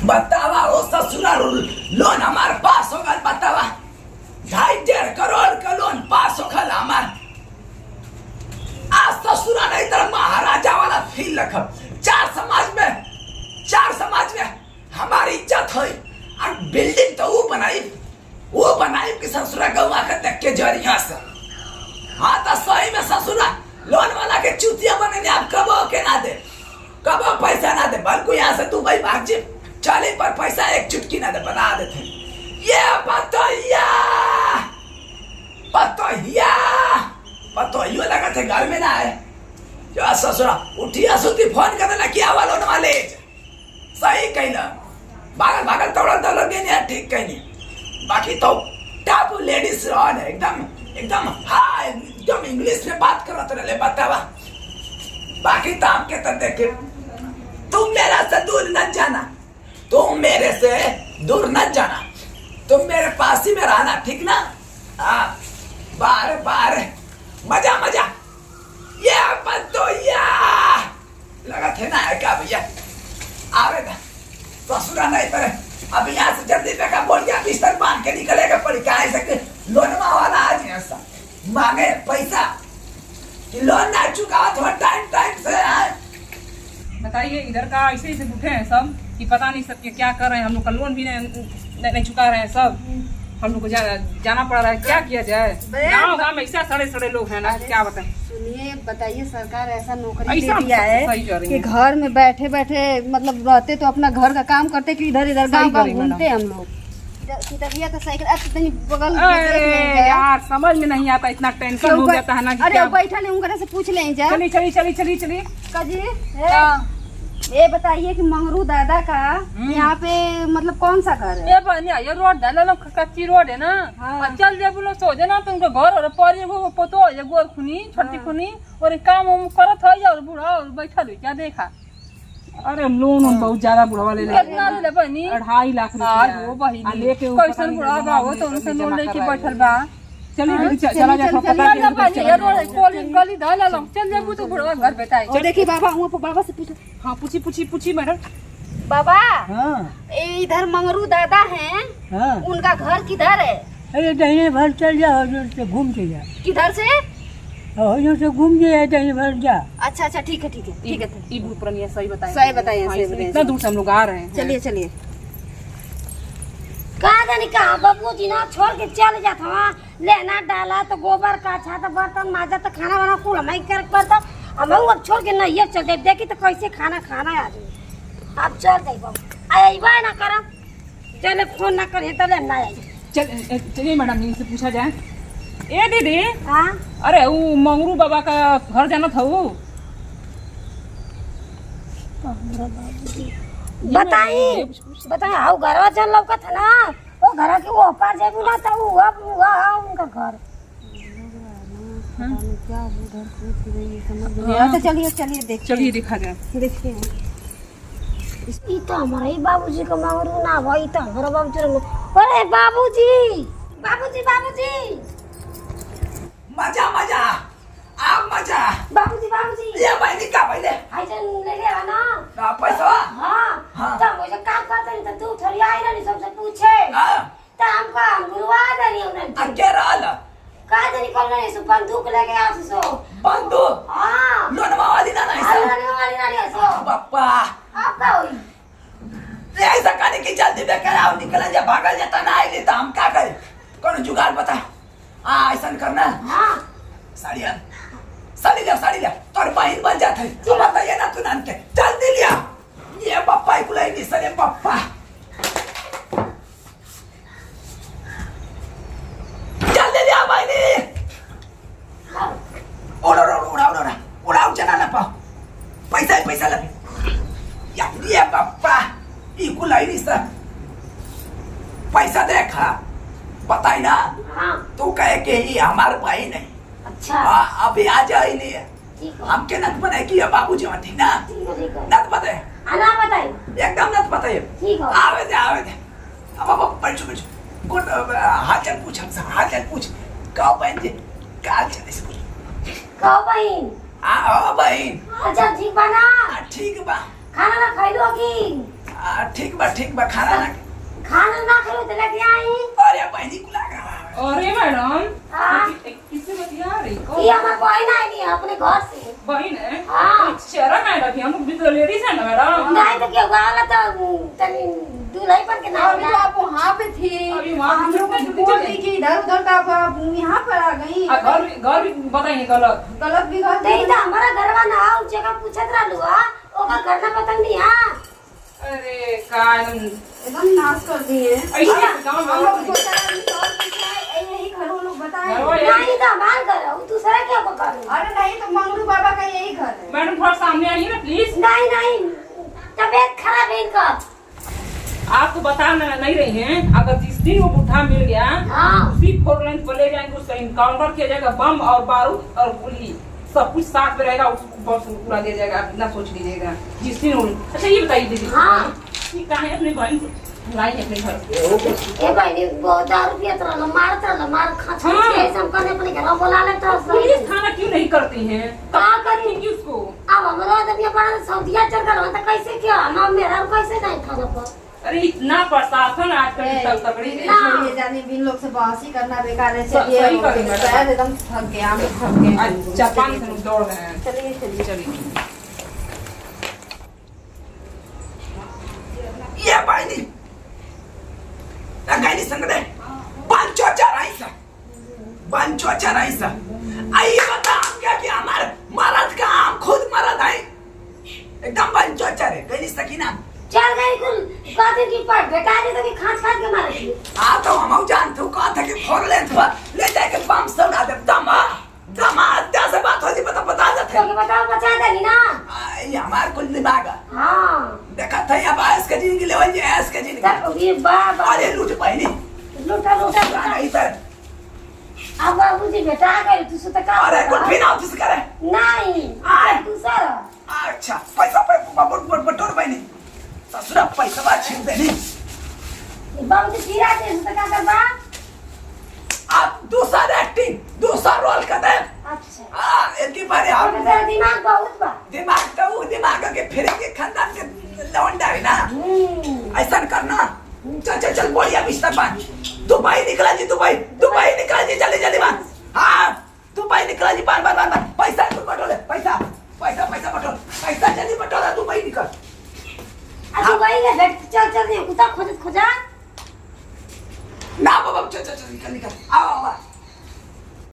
बतावा वो ससुरा लोन हमारे पास होगा, बतावा 2.5 करोड़ का लोन पास होगा हमारे। आज ससुरा नहीं तो महाराजा वाला फील रखब। चार समाज में हमारी इज्जत है। और बिल्डिंग तो वो बनाई कि ससुरा गवा के देख के जरिया से। हाँ तो सही में ससुरा लोन वाला के चूतिया बने आप कबो के ना दे, कबो पैसा ना दे, बल्कि यहाँ से दुबई भाग जे चले पर पैसा एक चुटकी ना दे, बता देते। ये पतोहिया लगा थे घर में ना है जो ससुरा उठिया सुती फोन कर देना क्या वाला लोन वाले सही कहना भागल तोड़ गए ठीक कहनी। बाकी तो टापू लेडीज रॉन एकदम हाँ एकदम इंग्लिश में बात करते रहे, बतावा। बाकी तो हम के तो देखे तुम मेरे से दूर न जाना, तुम मेरे पास ही में रहना, ठीक ना। हाँ बार मजा ये पतोहिया लगा थे ना क्या भैया आवेगा ससुरा नहीं पर अब यहाँ से जल्दी बेका बोल गया बिस्तर बांध के निकलेगा पड़ी क्या सके। लोनवा वाला आज ऐसा मांगे पैसा कि लोन ना चुका थोड़ा टाइम से आए। बताइए इधर का ऐसे उठे हैं सब कि पता नहीं सब क्या कर रहे हैं। हम लोग का लोन भी नहीं चुका रहे हैं सब, हम लोग को जाना पड़ रहा है। क्या किया जाए, गाँव में ऐसा सड़े लोग हैं ना, क्या बताएं। सुनिए बताइए, सरकार ऐसा नौकरी दे दिया है कि घर में बैठे मतलब रहते तो अपना घर का काम करते कि इधर गाँव घूमते हम लोग। तो साइकिल बगल यार समझ में नहीं आता, इतना टेंशन हो जाता है ना। अरे बैठा नहीं उनका से पूछ लें जा। चली ये बताइए कि मंगरू दादा का यहाँ पे मतलब कौन सा घर है? ये रोड है, कच्ची रोड है ना। हाँ। चल जाए बोलो सो जाना तो उनका घर और पर पतो है गोर खुनी छोटी खुनी और काम करत है और बूढ़ा और बैठा रही क्या देखा। अरे लोन बहुत ज्यादा बुढ़ा वाले 2.5 लाख लेके कैसन बुढ़ा बा हो तो उनसे लोन लेके बैठल बा। चलिए चला जा गली धला लो चल जाबू तो बुढ़वा घर बेटाई। और देखिए बाबा वहां पर बाबा से पूछो। हाँ पूछी मैडम। बाबा हाँ इधर मंगरू दादा हैं, हाँ उनका घर किधर है? अरे दहीने भर चल जा, हजूर से घूम के जा। किधर से? हजूर से घूम के दहीने भर जा। अच्छा ठीक है सही बताइए। इतना दूर से हम लोग आ रहे हैं। चलिए कहा जानी कहा बाबूजी ना छोड़ के चल जाता वहाँ लेना डाला तो गोबर का अच्छा तो बर्तन माजा तो खाना वाना कुल हमारी कर पड़ता। हम अब छोड़ के नहीं चल जाए, देखी तो कैसे खाना है आदमी। अब चल जाए बाबू आए ना करा चले फोन ना करे तो ले ना चलिए मैडम इनसे पूछा जाए। ए दीदी हाँ अरे वो मंगरू बाबा का घर जाना था वो बताई हाउ घरवा चल लौका था ना वो घर के वो पार जाए ना तो वो उनका घर। चलिए दिखा जाए। देखिए ई तो हमारे ही बाबूजी का मंगरू ना भाई तो हमारा बाबूजी। अरे बाबूजी मजा आप मजा बाबूजी ये बहनी का पहले हाइजन ले गया ना पैसा। हाँ तो मुझे काम करते नहीं तो तू थोड़ी आई ना सबसे पूछे तो हम गुरुआ दे उन्हें अके रहल का जनी कर रहे सो बंदूक ले गया सो बंदूक। हां लोनवा वाली ना वाली सो बापा आपका हुई ऐसा करने की जल्दी बेकार आओ निकल जा भागल जाता ना आइले तो हम क्या करें, कौन जुगाड़ बता। ऐसा करना हां साड़ी लिया तोर बहन बन जाता है। तो बताइए ना तू नाम के जल्दी लिया ये पप्पा बुलाई नहीं सरे पप्पा जल्दी लिया बहनी। उड़ाओ चला ना पाओ पैसा लगे ये पप्पा ई बुलाई नहीं सर पैसा देखा बताई ना। हां तू कहे के ही हमारे बहन है। अच्छा अब आ जाए नहीं हम के नत बनाए कि बाबूजी मत ना नत बताए आना बताई एकदम नत बताए। ठीक है आवे दे अब बैठ गुड हाल चाल पूछ का बहन जी काल चले से पूछ कहो बहन। हां बहन अच्छा ठीक बना ठीक बा खाना ना खाइलो की ठीक बा खाना ना खाना ना खाओ तो लेके आई अरे बहनी को लगा अरे मैडम हाँ। किससे बतिया रही को ये हमारा बहन आई है अपने घर से बहन है हाँ। चेहरा मैडम की हम लोग भी तो लेडीज है ना मैडम नहीं तो क्यों गाला तो तनी दूल्हे बन के ना अभी तो आप वहाँ पे थी अभी वहाँ हम लोग को बोल दी कि इधर उधर का आप यहाँ पर आ गई घर भी बताइए गलत गलत भी गलत नहीं तो हमारा घरवा ना उस जगह पूछत रहलू ओकर घर ना पता नहीं हां अरे का एकदम नाश कर दिए ऐसे गाँव हम लोग में सोचा यही घर वो लोग बताए नहीं तो हमार घर है दूसरा क्या को करूं अरे नहीं तो मंगरू बाबा का यही घर है मैडम थोड़ा सामने आइए ना प्लीज नहीं तबीयत खराब है इनका आप तो बता नहीं रही हैं अगर जिस दिन वो बुढ़ा मिल गया हाँ। उसी 4 लाइन पर ले जाएंगे उसका इनकाउंटर किया जाएगा बम और बारूद और गोली सब कुछ साथ में रहेगा उसको बम पूरा दिया जाएगा आप इतना सोच लीजिएगा जिस दिन अच्छा ये बताइए दीदी हाँ। ये कहाँ है अपने भाई लाई अपने घर ए भाई ने बहुत दारू पियत रहलो मार खा छे हाँ। ऐसे हम कहने अपने घर बुला ले तो पुलिस थाना क्यों नहीं करती हैं का करी कि उसको अब हमरा तो ये बड़ा सऊदिया चल कर तो कैसे क्या हम मेरा कैसे नहीं थाना पर अरे इतना प्रशासन आजकल तक तकड़ी है छोड़िए जाने बिन लोग से बहसी करना बेकार है सही चलिए करी मैडम। शायद एकदम थक गए हम लोग थक गए अच्छा 5 मिनट दौड़ गए हैं चलिए चलिए ये बहनी लगाई संगडे बांचो चराईसा आई बता हम क्या कि हमारे मरद का हम खुद मरद है एकदम बांचो चरे गई सकीना चल गई कुल कहते कि पर बेटा ने तो कि खास के मारे हाँ तो हम जानते हो कहा था कि फोर लेंथ पर ले जाके बम से उड़ा दे दमा हत्या से बात होती बता देते तो बताओ बचा देनी ना ये हमारे कुल दिमाग है हां देखा था ये बायस के जिंदगी लेवल ये ऐस के जिंदगी तब ये बाबा अरे लूट बहनी लूटा नहीं सर अब बाबूजी बेटा आ गए तू तो का अरे कुछ भी ना ऑफिस करे नहीं आए। दूसरा अच्छा पैसा बटोर बहनी ससुरा पैसा बात छीन देनी बाबूजी फिरा दे तो का करबा आप दूसरा एक्टिंग दूसरा रोल कर दे अच्छा हाँ इनकी बारे और आप तेरा दिमाग बहुत बा दिमाग तो वो दिमाग के फिर के खानदान के लौंडा है ना ऐसा करना चल बोलिए बिस्तर बांध दुबई निकला जी दुबई निकला जी जल्दी बांध हाँ दुबई निकला जी बांध पैसा बटोले पैसा बटोल पैसा जल्दी बटोला दुबई निकल अब वही है बैठ चल नहीं कुत्ता खोजा ना बाबा चल निकल आओ